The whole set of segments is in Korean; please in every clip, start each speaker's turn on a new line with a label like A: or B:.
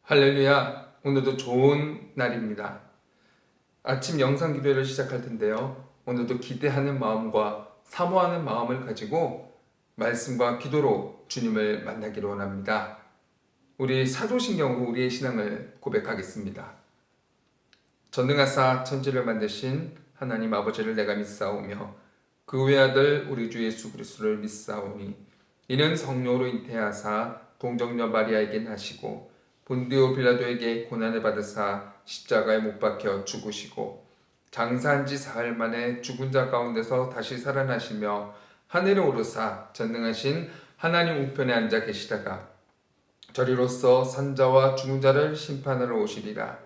A: 할렐루야, 오늘도 좋은 날입니다. 아침 영상 기도를 시작할 텐데요. 오늘도 기대하는 마음과 사모하는 마음을 가지고 말씀과 기도로 주님을 만나기를 원합니다. 우리 사도신경으로 우리의 신앙을 고백하겠습니다. 전능하사 천지를 만드신 하나님 아버지를 내가 믿사오며 그 외아들 우리 주 예수 그리스도를 믿사오니 이는 성령으로 잉태하사 동정녀 마리아에게 나시고 본디오 빌라도에게 고난을 받으사 십자가에 못 박혀 죽으시고 장사한 지 사흘 만에 죽은 자 가운데서 다시 살아나시며 하늘에 오르사 전능하신 하나님 우편에 앉아 계시다가 저리로서 산자와 죽은 자를 심판하러 오시리라.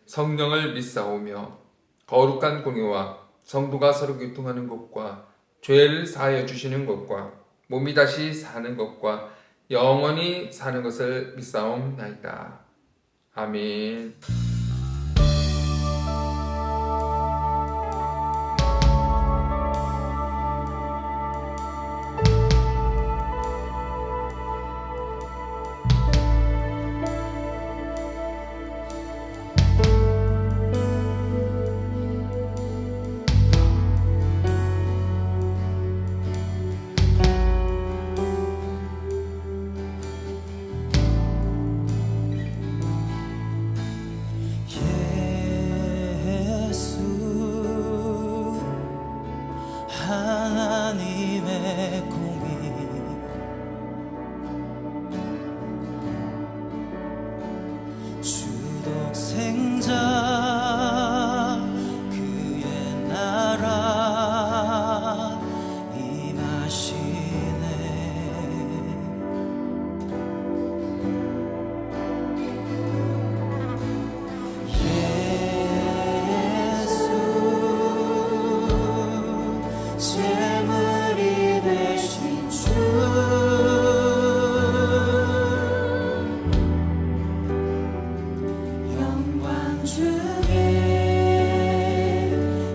A: 성령을 믿사오며 거룩한 공의와 성도가 서로 교통하는 것과 죄를 사하여 주시는 것과 몸이 다시 사는 것과 영원히 사는 것을 믿사옵나이다. 아멘.
B: 하나님의 공의 주독생자 그의 나라 임하시네. 예수 재물이 되신 주 영광 중에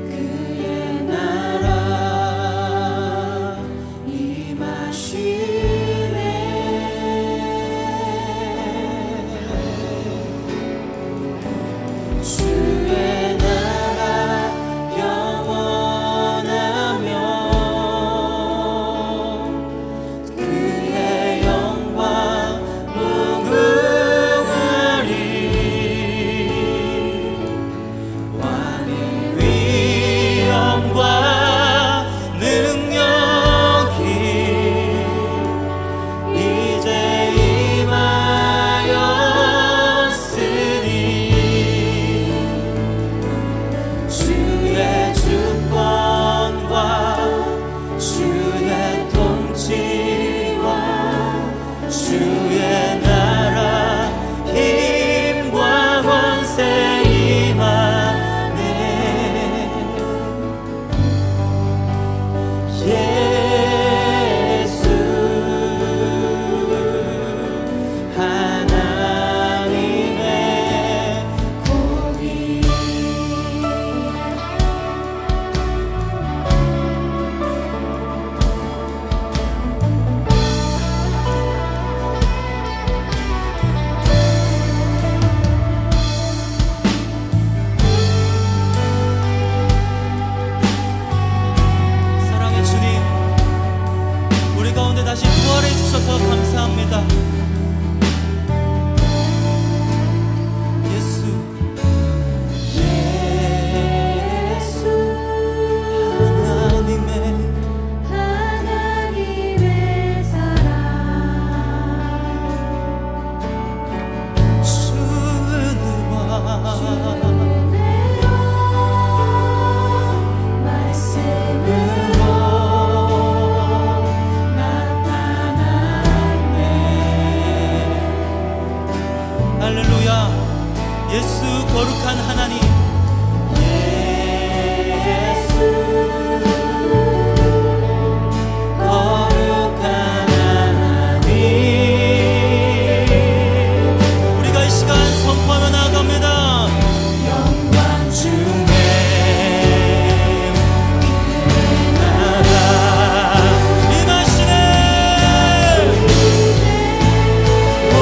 B: 그의 나라 임하시네. 주의 나라 영원하며 그의 영광 무궁하리. 왕의 위엄과 능력이 이제 임하였으니 주의 주권과 주의 통치와 주의 나라 힘과 권세 임하네. 예수 하나님의 공의. 사랑의 주님, 우리 가운데 다시 부활해 주셔서 감사합니다. 예수 하나님의 사랑 주은혜와 말씀으로 나타났네. 할렐루야. 예수 거룩한 하나님, 예수 거룩한 하나님, 우리가 이 시간 선포하며 나아갑니다. 영광 중에 그의 나라 임하시네. 오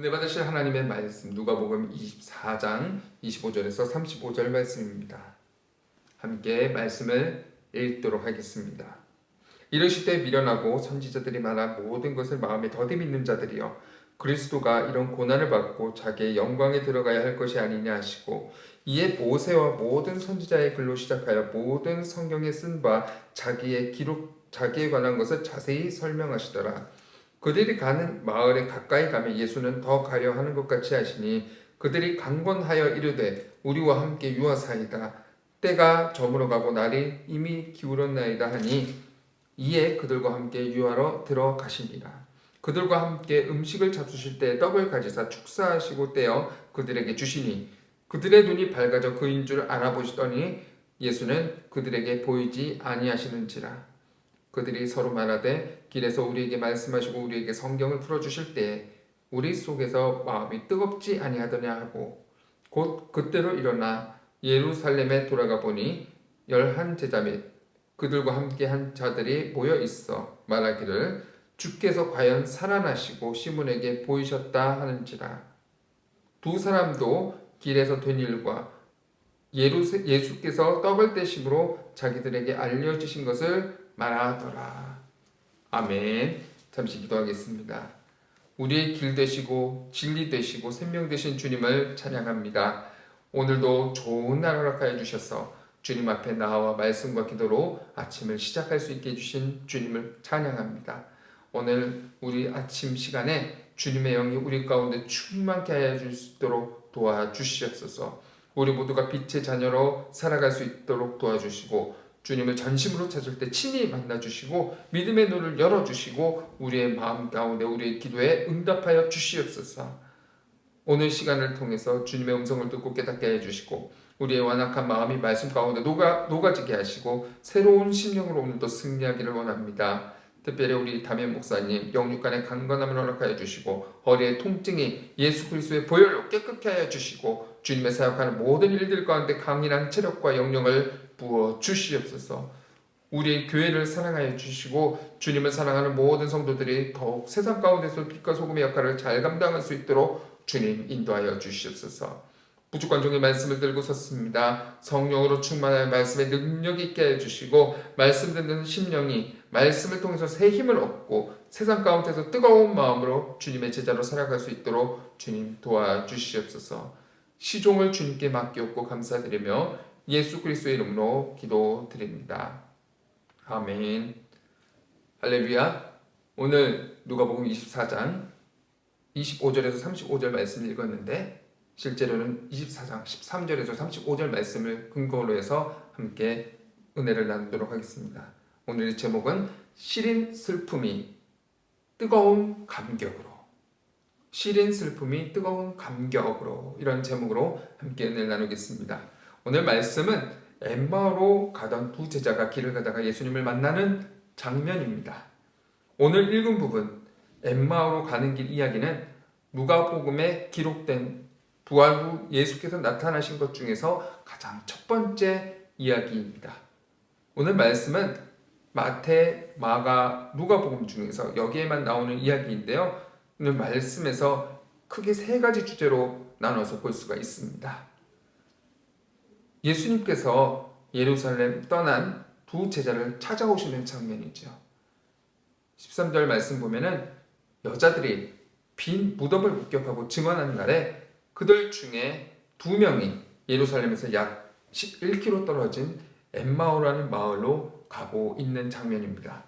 A: 은혜 받으실 하나님의 말씀 누가복음 24장 25절에서 35절 말씀입니다. 함께 말씀을 읽도록 하겠습니다. 이르실 때 미련하고 선지자들이 많아 모든 것을 마음에 더디 믿는 자들이여 그리스도가 이런 고난을 받고 자기의 영광에 들어가야 할 것이 아니냐 하시고 이에 모세와 모든 선지자의 글로 시작하여 모든 성경에 쓴 바 자기에 관한 것을 자세히 설명하시더라. 그들이 가는 마을에 가까이 가면 예수는 더 가려 하는 것 같이 하시니 그들이 강권하여 이르되 우리와 함께 유하사이다. 때가 저물어가고 날이 이미 기울었나이다 하니 이에 그들과 함께 유하러 들어가시니라. 그들과 함께 음식을 잡수실 때 떡을 가지사 축사하시고 떼어 그들에게 주시니 그들의 눈이 밝아져 그인 줄 알아보시더니 예수는 그들에게 보이지 아니하시는지라. 그들이 서로 말하되 길에서 우리에게 말씀하시고 우리에게 성경을 풀어주실 때 우리 속에서 마음이 뜨겁지 아니하더냐 하고 곧 그때로 일어나 예루살렘에 돌아가 보니 11 제자 및 그들과 함께 한 자들이 모여 있어 말하기를 주께서 과연 살아나시고 시몬에게 보이셨다 하는지라. 두 사람도 길에서 된 일과 예수께서 떡을 떼심으로 자기들에게 알려주신 것을 말하더라. 아멘. 잠시 기도하겠습니다. 우리의 길 되시고 진리 되시고 생명 되신 주님을 찬양합니다. 오늘도 좋은 날 허락하여 주셔서 주님 앞에 나와 말씀과 기도로 아침을 시작할 수 있게 해주신 주님을 찬양합니다. 오늘 우리 아침 시간에 주님의 영이 우리 가운데 충만케 하여 줄 수 있도록 도와주시옵소서. 우리 모두가 빛의 자녀로 살아갈 수 있도록 도와주시고 주님을 전심으로 찾을 때 친히 만나주시고 믿음의 눈을 열어주시고 우리의 마음 가운데 우리의 기도에 응답하여 주시옵소서. 오늘 시간을 통해서 주님의 음성을 듣고 깨닫게 해주시고 우리의 완악한 마음이 말씀 가운데 녹아지게 하시고 새로운 심령으로 오늘도 승리하기를 원합니다. 특별히 우리 담임 목사님 영육간의 강건함을 허락하여 주시고 허리의 통증이 예수 그리스도의 보혈로 깨끗게 하여 주시고 주님의 사역하는 모든 일들 가운데 강인한 체력과 영령을 부어 주시옵소서. 우리의 교회를 사랑하여 주시고 주님을 사랑하는 모든 성도들이 더욱 세상 가운데서 빛과 소금의 역할을 잘 감당할 수 있도록 주님 인도하여 주시옵소서. 부족한 종의 말씀을 들고 섰습니다. 성령으로 충만하여 말씀에 능력 있게 해주시고 말씀 듣는 심령이 말씀을 통해서 새 힘을 얻고 세상 가운데서 뜨거운 마음으로 주님의 제자로 살아갈 수 있도록 주님 도와주시옵소서. 시종을 주님께 맡기옵고 감사드리며 예수 그리스도의 이름으로 기도드립니다. 아멘. 할렐루야. 오늘 누가복음 24장 25절에서 35절 말씀을 읽었는데 실제로는 24장 13절에서 35절 말씀을 근거로 해서 함께 은혜를 나누도록 하겠습니다. 오늘의 제목은 시린 슬픔이 뜨거운 감격으로, 시린 슬픔이 뜨거운 감격으로, 이런 제목으로 함께 은혜를 나누겠습니다. 오늘 말씀은 엠마오로 가던 두 제자가 길을 가다가 예수님을 만나는 장면입니다. 오늘 읽은 부분 엠마오로 가는 길 이야기는 누가복음에 기록된 부활 후 예수께서 나타나신 것 중에서 가장 첫 번째 이야기입니다. 오늘 말씀은 마태, 마가, 누가복음 중에서 여기에만 나오는 이야기인데요. 오늘 말씀에서 크게 세 가지 주제로 나눠서 볼 수가 있습니다. 예수님께서 예루살렘 떠난 두 제자를 찾아오시는 장면이죠. 13절 말씀 보면은 여자들이 빈 무덤을 목격하고 증언한 날에 그들 중에 2명이 예루살렘에서 약 11km 떨어진 엠마오라는 마을로 가고 있는 장면입니다.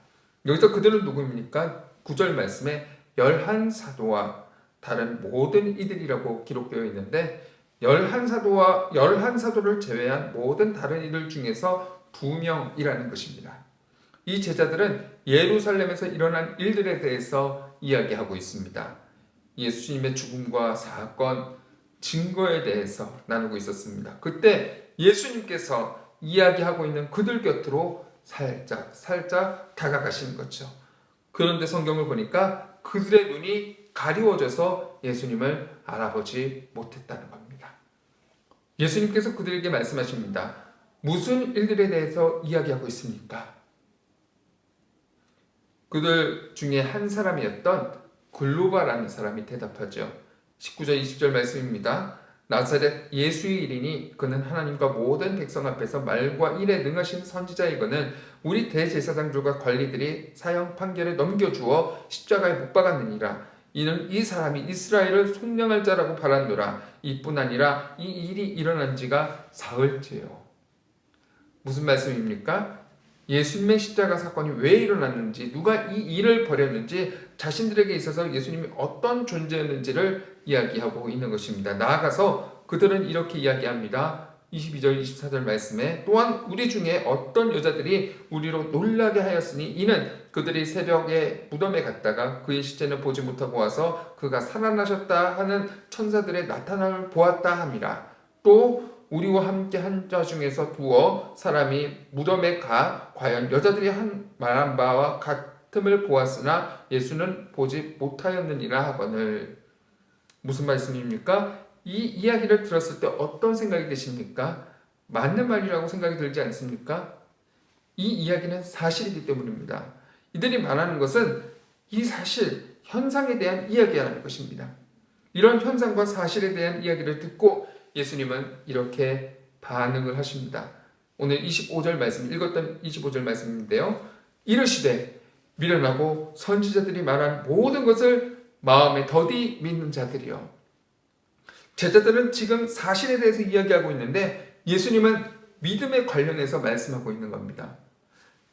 A: 여기서 그들은 누구입니까? 9절 말씀에 11사도와 다른 모든 이들이라고 기록되어 있는데 11사도를 제외한 모든 다른 이들 중에서 2명이라는 것입니다. 이 제자들은 예루살렘에서 일어난 일들에 대해서 이야기하고 있습니다. 예수님의 죽음과 사건, 증거에 대해서 나누고 있었습니다. 그때 예수님께서 이야기하고 있는 그들 곁으로 살짝 다가가시는 거죠. 그런데 성경을 보니까 그들의 눈이 가리워져서 예수님을 알아보지 못했다는 겁니다. 예수님께서 그들에게 말씀하십니다. 무슨 일들에 대해서 이야기하고 있습니까? 그들 중에 한 사람이었던 글로바라는 사람이 대답하죠. 19절 20절 말씀입니다. 나사렛 예수의 이르니 그는 하나님과 모든 백성 앞에서 말과 일에 능하신 선지자이거늘 우리 대제사장들과 관리들이 사형 판결에 넘겨주어 십자가에 못 박았느니라. 이는 이 사람이 이스라엘을 속량할 자라고 바랐노라. 이뿐 아니라 이 일이 일어난 지가 사흘째요. 무슨 말씀입니까? 예수님의 십자가 사건이 왜 일어났는지, 누가 이 일을 벌였는지, 자신들에게 있어서 예수님이 어떤 존재였는지를 이야기하고 있는 것입니다. 나아가서 그들은 이렇게 이야기합니다. 22절 24절 말씀에 또한 우리 중에 어떤 여자들이 우리로 놀라게 하였으니 이는 그들이 새벽에 무덤에 갔다가 그의 시체는 보지 못하고 와서 그가 살아나셨다 하는 천사들의 나타남을 보았다 함이라. 또 우리와 함께 한 자 중에서 두어 사람이 무덤에 가 과연 여자들이 말한 바와 같음을 보았으나 예수는 보지 못하였느니라 하거늘. 무슨 말씀입니까? 이 이야기를 들었을 때 어떤 생각이 드십니까? 맞는 말이라고 생각이 들지 않습니까? 이 이야기는 사실이기 때문입니다. 이들이 말하는 것은 이 사실, 현상에 대한 이야기라는 것입니다. 이런 현상과 사실에 대한 이야기를 듣고 예수님은 이렇게 반응을 하십니다. 오늘 25절 말씀, 읽었던 25절 말씀인데요. 이르시되 미련하고 선지자들이 말한 모든 것을 마음에 더디 믿는 자들이요. 제자들은 지금 사실에 대해서 이야기하고 있는데 예수님은 믿음에 관련해서 말씀하고 있는 겁니다.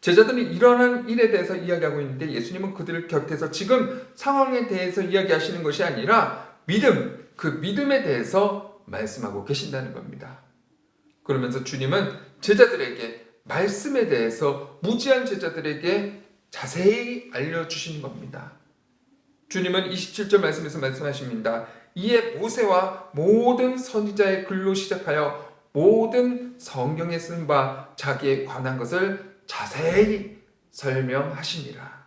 A: 제자들이 일어난 일에 대해서 이야기하고 있는데 예수님은 그들 곁에서 지금 상황에 대해서 이야기하시는 것이 아니라 믿음, 그 믿음에 대해서 말씀하고 계신다는 겁니다. 그러면서 주님은 제자들에게 말씀에 대해서 무지한 제자들에게 자세히 알려주시는 겁니다. 주님은 27절 말씀에서 말씀하십니다. 이에 모세와 모든 선지자의 글로 시작하여 모든 성경에 쓴 바 자기에 관한 것을 자세히 설명하시니라.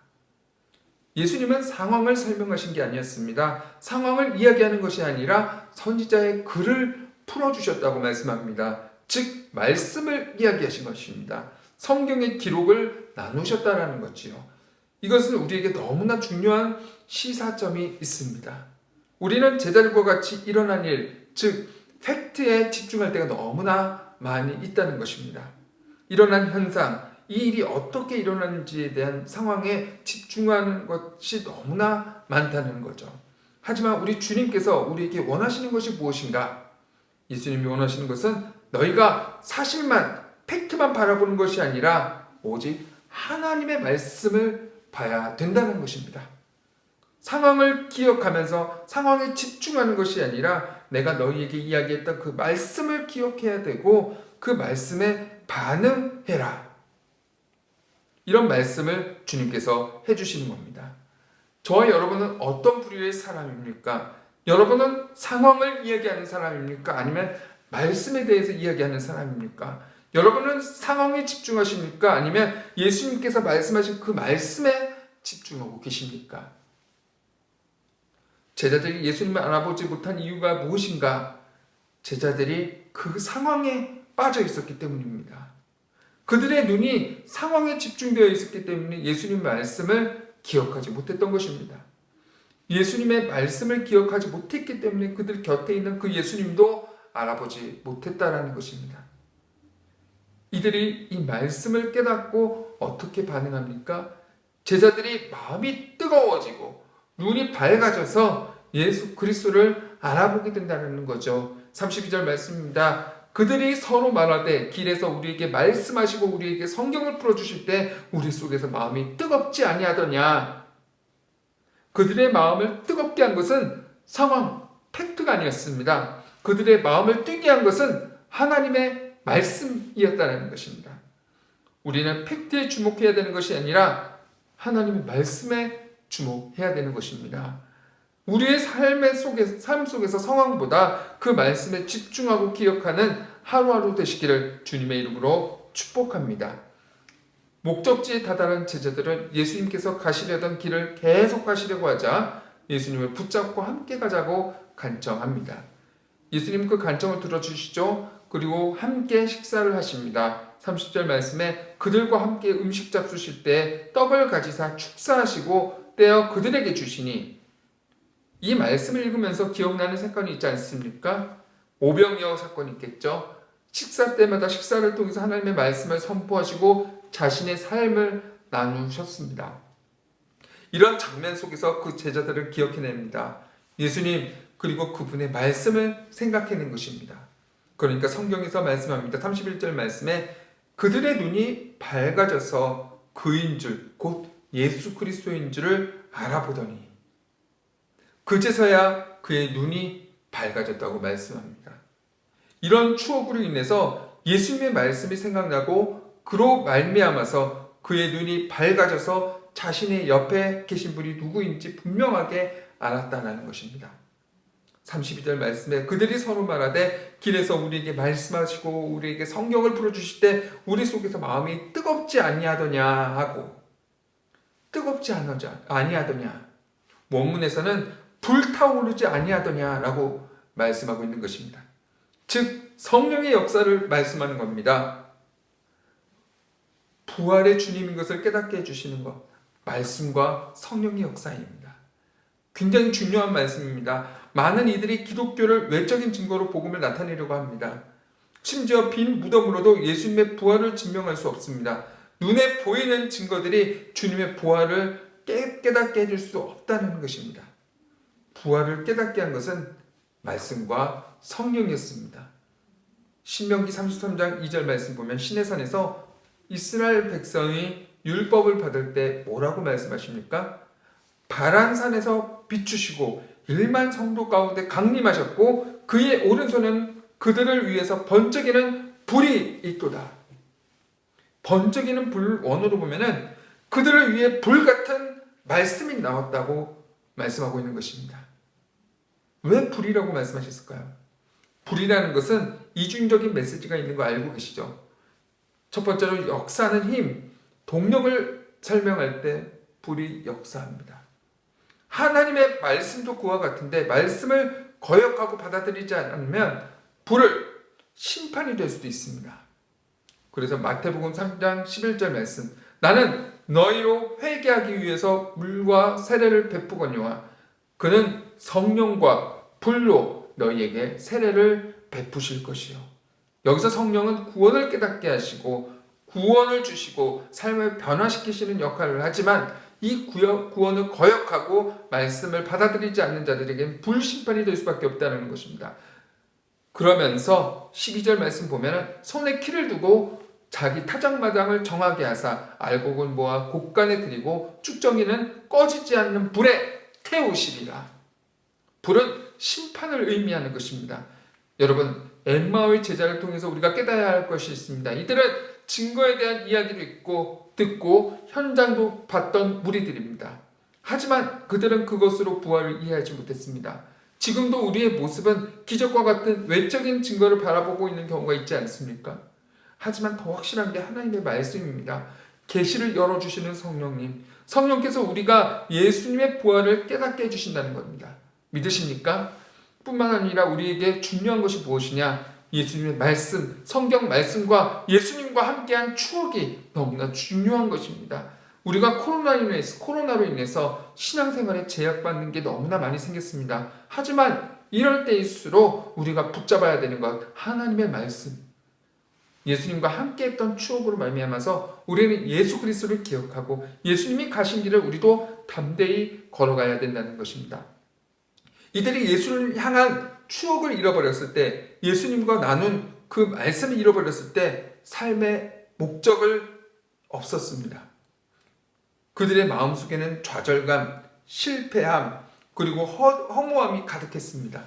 A: 예수님은 상황을 설명하신 게 아니었습니다. 상황을 이야기하는 것이 아니라 선지자의 글을 풀어주셨다고 말씀합니다. 즉 말씀을 이야기하신 것입니다. 성경의 기록을 나누셨다라는 거지요. 이것은 우리에게 너무나 중요한 시사점이 있습니다. 우리는 제자들과 같이 일어난 일, 즉 팩트에 집중할 때가 너무나 많이 있다는 것입니다. 일어난 현상, 이 일이 어떻게 일어났는지에 대한 상황에 집중하는 것이 너무나 많다는 거죠. 하지만 우리 주님께서 우리에게 원하시는 것이 무엇인가? 예수님이 원하시는 것은 너희가 사실만, 팩트만 바라보는 것이 아니라 오직 하나님의 말씀을 봐야 된다는 것입니다. 상황을 기억하면서 상황에 집중하는 것이 아니라 내가 너희에게 이야기했던 그 말씀을 기억해야 되고 그 말씀에 반응해라. 이런 말씀을 주님께서 해주시는 겁니다. 저와 여러분은 어떤 부류의 사람입니까? 여러분은 상황을 이야기하는 사람입니까? 아니면 말씀에 대해서 이야기하는 사람입니까? 여러분은 상황에 집중하십니까? 아니면 예수님께서 말씀하신 그 말씀에 집중하고 계십니까? 제자들이 예수님을 알아보지 못한 이유가 무엇인가? 제자들이 그 상황에 빠져 있었기 때문입니다. 그들의 눈이 상황에 집중되어 있었기 때문에 예수님 말씀을 기억하지 못했던 것입니다. 예수님의 말씀을 기억하지 못했기 때문에 그들 곁에 있는 그 예수님도 알아보지 못했다라는 것입니다. 이들이 이 말씀을 깨닫고 어떻게 반응합니까? 제자들이 마음이 뜨거워지고 눈이 밝아져서 예수 그리스도를 알아보게 된다는 거죠. 32절 말씀입니다. 그들이 서로 말하되 길에서 우리에게 말씀하시고 우리에게 성경을 풀어주실 때 우리 속에서 마음이 뜨겁지 아니하더냐. 그들의 마음을 뜨겁게 한 것은 상황, 팩트가 아니었습니다. 그들의 마음을 뜨게 한 것은 하나님의 말씀이었다는 것입니다. 우리는 팩트에 주목해야 되는 것이 아니라 하나님의 말씀에 주목해야 되는 것입니다. 우리의 삶 속에서 상황보다 그 말씀에 집중하고 기억하는 하루하루 되시기를 주님의 이름으로 축복합니다. 목적지에 다다른 제자들은 예수님께서 가시려던 길을 계속 가시려고 하자 예수님을 붙잡고 함께 가자고 간청합니다. 예수님 그 간청을 들어주시죠. 그리고 함께 식사를 하십니다. 30절 말씀에 그들과 함께 음식 잡수실 때 떡을 가지사 축사하시고 떼어 그들에게 주시니 이 말씀을 읽으면서 기억나는 사건이 있지 않습니까? 오병이어 사건이 있겠죠. 식사 때마다 식사를 통해서 하나님의 말씀을 선포하시고 자신의 삶을 나누셨습니다. 이런 장면 속에서 그 제자들을 기억해냅니다. 예수님 그리고 그분의 말씀을 생각해낸 것입니다. 그러니까 성경에서 말씀합니다. 31절 말씀에 그들의 눈이 밝아져서 그인 줄, 곧 예수 그리스도인 줄을 알아보더니 그제서야 그의 눈이 밝아졌다고 말씀합니다. 이런 추억으로 인해서 예수님의 말씀이 생각나고 그로 말미암아서 그의 눈이 밝아져서 자신의 옆에 계신 분이 누구인지 분명하게 알았다는 것입니다. 32절 말씀에 그들이 서로 말하되 길에서 우리에게 말씀하시고 우리에게 성경을 풀어주실 때 우리 속에서 마음이 뜨겁지 아니하더냐 하고 뜨겁지 아니하더냐 원문에서는 불타오르지 아니하더냐라고 말씀하고 있는 것입니다. 즉 성령의 역사를 말씀하는 겁니다. 부활의 주님인 것을 깨닫게 해주시는 것, 말씀과 성령의 역사입니다. 굉장히 중요한 말씀입니다. 많은 이들이 기독교를 외적인 증거로 복음을 나타내려고 합니다. 심지어 빈 무덤으로도 예수님의 부활을 증명할 수 없습니다. 눈에 보이는 증거들이 주님의 부활을 깨닫게 해줄 수 없다는 것입니다. 부활을 깨닫게 한 것은 말씀과 성령이었습니다. 신명기 33장 2절 말씀 보면 시내산에서 이스라엘 백성이 율법을 받을 때 뭐라고 말씀하십니까? 바란산에서 비추시고 1만 성도 가운데 강림하셨고 그의 오른손은 그들을 위해서 번쩍이는 불이 있도다. 번쩍이는 불 원어로 보면은 그들을 위해 불 같은 말씀이 나왔다고 말씀하고 있는 것입니다. 왜 불이라고 말씀하셨을까요? 불이라는 것은 이중적인 메시지가 있는 거 알고 계시죠? 첫 번째로 역사하는 힘, 동력을 설명할 때 불이 역사합니다. 하나님의 말씀도 그와 같은데 말씀을 거역하고 받아들이지 않으면 불을 심판이 될 수도 있습니다. 그래서 마태복음 3장 11절 말씀 나는 너희로 회개하기 위해서 물과 세례를 베푸거니와 그는 성령과 불로 너희에게 세례를 베푸실 것이요. 여기서 성령은 구원을 깨닫게 하시고 구원을 주시고 삶을 변화시키시는 역할을 하지만 이 구원을 거역하고 말씀을 받아들이지 않는 자들에게는 불심판이 될 수밖에 없다는 것입니다. 그러면서 12절 말씀 보면 손에 키를 두고 자기 타작마당을 정하게 하사 알곡을 모아 곡간에 들이고 쭉정이는 꺼지지 않는 불에 태우시리라. 불은 심판을 의미하는 것입니다. 여러분 엠마오의 제자를 통해서 우리가 깨달아야 할 것이 있습니다. 이들은 증거에 대한 이야기도 듣고 현장도 봤던 무리들입니다. 하지만 그들은 그것으로 부활을 이해하지 못했습니다. 지금도 우리의 모습은 기적과 같은 외적인 증거를 바라보고 있는 경우가 있지 않습니까? 하지만 더 확실한 게 하나님의 말씀입니다. 계시를 열어주시는 성령님, 성령께서 우리가 예수님의 부활을 깨닫게 해주신다는 겁니다. 믿으십니까? 뿐만 아니라 우리에게 중요한 것이 무엇이냐? 예수님의 말씀, 성경 말씀과 예수님과 함께한 추억이 너무나 중요한 것입니다. 우리가 코로나로 인해서 신앙생활에 제약받는 게 너무나 많이 생겼습니다. 하지만 이럴 때일수록 우리가 붙잡아야 되는 것, 하나님의 말씀, 예수님과 함께했던 추억으로 말미암아서 우리는 예수 그리스도를 기억하고 예수님이 가신 길을 우리도 담대히 걸어가야 된다는 것입니다. 이들이 예수를 향한 추억을 잃어버렸을 때, 예수님과 나눈 그 말씀을 잃어버렸을 때 삶의 목적을 없었습니다. 그들의 마음속에는 좌절감, 실패함, 그리고 허무함이 가득했습니다.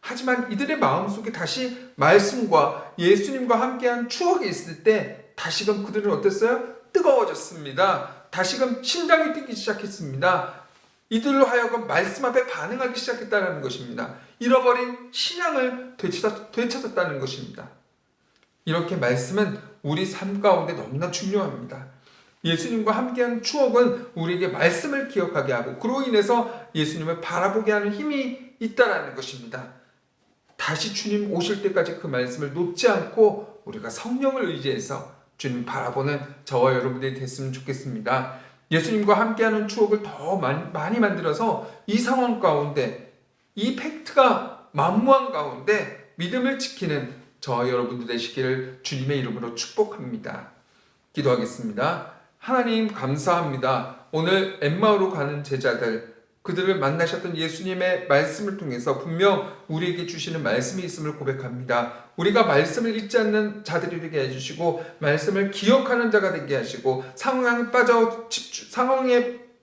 A: 하지만 이들의 마음속에 다시 말씀과 예수님과 함께한 추억이 있을 때 다시금 그들은 어땠어요? 뜨거워졌습니다. 다시금 심장이 뛰기 시작했습니다. 이들로 하여금 말씀 앞에 반응하기 시작했다는 것입니다. 잃어버린 신앙을 되찾았다는 것입니다. 이렇게 말씀은 우리 삶 가운데 너무나 중요합니다. 예수님과 함께한 추억은 우리에게 말씀을 기억하게 하고 그로 인해서 예수님을 바라보게 하는 힘이 있다는 것입니다. 다시 주님 오실 때까지 그 말씀을 놓지 않고 우리가 성령을 의지해서 주님 바라보는 저와 여러분들이 됐으면 좋겠습니다. 예수님과 함께하는 추억을 더 많이 만들어서 이 상황 가운데 이 팩트가 만무한 가운데 믿음을 지키는 저와 여러분들 되시기를 주님의 이름으로 축복합니다. 기도하겠습니다. 하나님 감사합니다. 오늘 엠마오로 가는 제자들, 그들을 만나셨던 예수님의 말씀을 통해서 분명 우리에게 주시는 말씀이 있음을 고백합니다. 우리가 말씀을 잊지 않는 자들이 되게 해주시고 말씀을 기억하는 자가 되게 하시고 상황에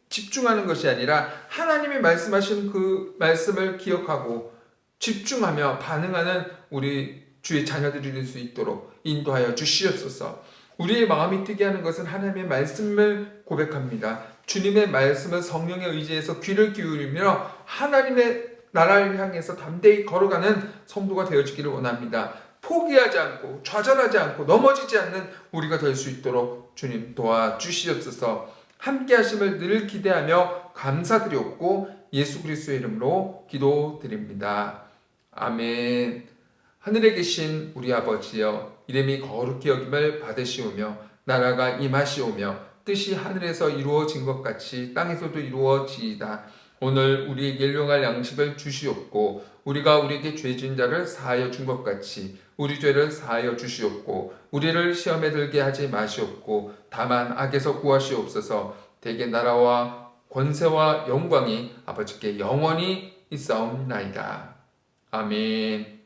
A: 집중하는 것이 아니라 하나님이 말씀하신 그 말씀을 기억하고 집중하며 반응하는 우리 주의 자녀들이 될 수 있도록 인도하여 주시옵소서. 우리의 마음이 뛰게 하는 것은 하나님의 말씀을 고백합니다. 주님의 말씀은 성령의 의지에서 귀를 기울이며 하나님의 나라를 향해서 담대히 걸어가는 성도가 되어지기를 원합니다. 포기하지 않고 좌절하지 않고 넘어지지 않는 우리가 될 수 있도록 주님 도와주시옵소서. 함께 하심을 늘 기대하며 감사드리옵고 예수 그리스도의 이름으로 기도드립니다. 아멘. 하늘에 계신 우리 아버지여, 이름이 거룩히 여김을 받으시오며 나라가 임하시오며 뜻이 하늘에서 이루어진 것 같이 땅에서도 이루어지이다. 오늘 우리에게 일용할 양식을 주시옵고 우리가 우리에게 죄 지은 자를 사하여 준 것 같이 우리 죄를 사하여 주시옵고 우리를 시험에 들게 하지 마시옵고 다만 악에서 구하시옵소서. 대개 나라와 권세와 영광이 아버지께 영원히 있사옵나이다. 아멘.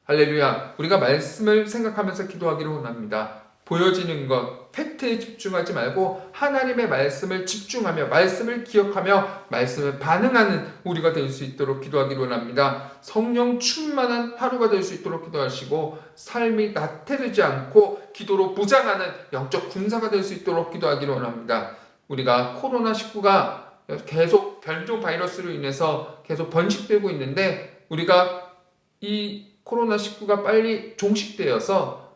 A: 할렐루야. 우리가 말씀을 생각하면서 기도하기를 원합니다. 보여지는 것, 팩트에 집중하지 말고 하나님의 말씀을 집중하며 말씀을 기억하며 말씀을 반응하는 우리가 될 수 있도록 기도하기를 원합니다. 성령 충만한 하루가 될 수 있도록 기도하시고 삶이 나태되지 않고 기도로 무장하는 영적 군사가 될 수 있도록 기도하기를 원합니다. 우리가 코로나19가 계속 변종 바이러스로 인해서 계속 번식되고 있는데 우리가 이 코로나19가 빨리 종식되어서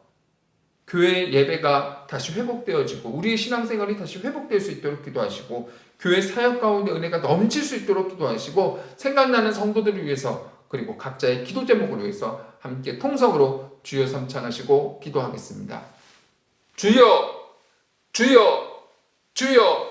A: 교회 예배가 다시 회복되어지고 우리의 신앙생활이 다시 회복될 수 있도록 기도하시고 교회 사역 가운데 은혜가 넘칠 수 있도록 기도하시고 생각나는 성도들을 위해서 그리고 각자의 기도 제목을 위해서 함께 통성으로 주여 삼창하시고 기도하겠습니다. 주여 주여 주여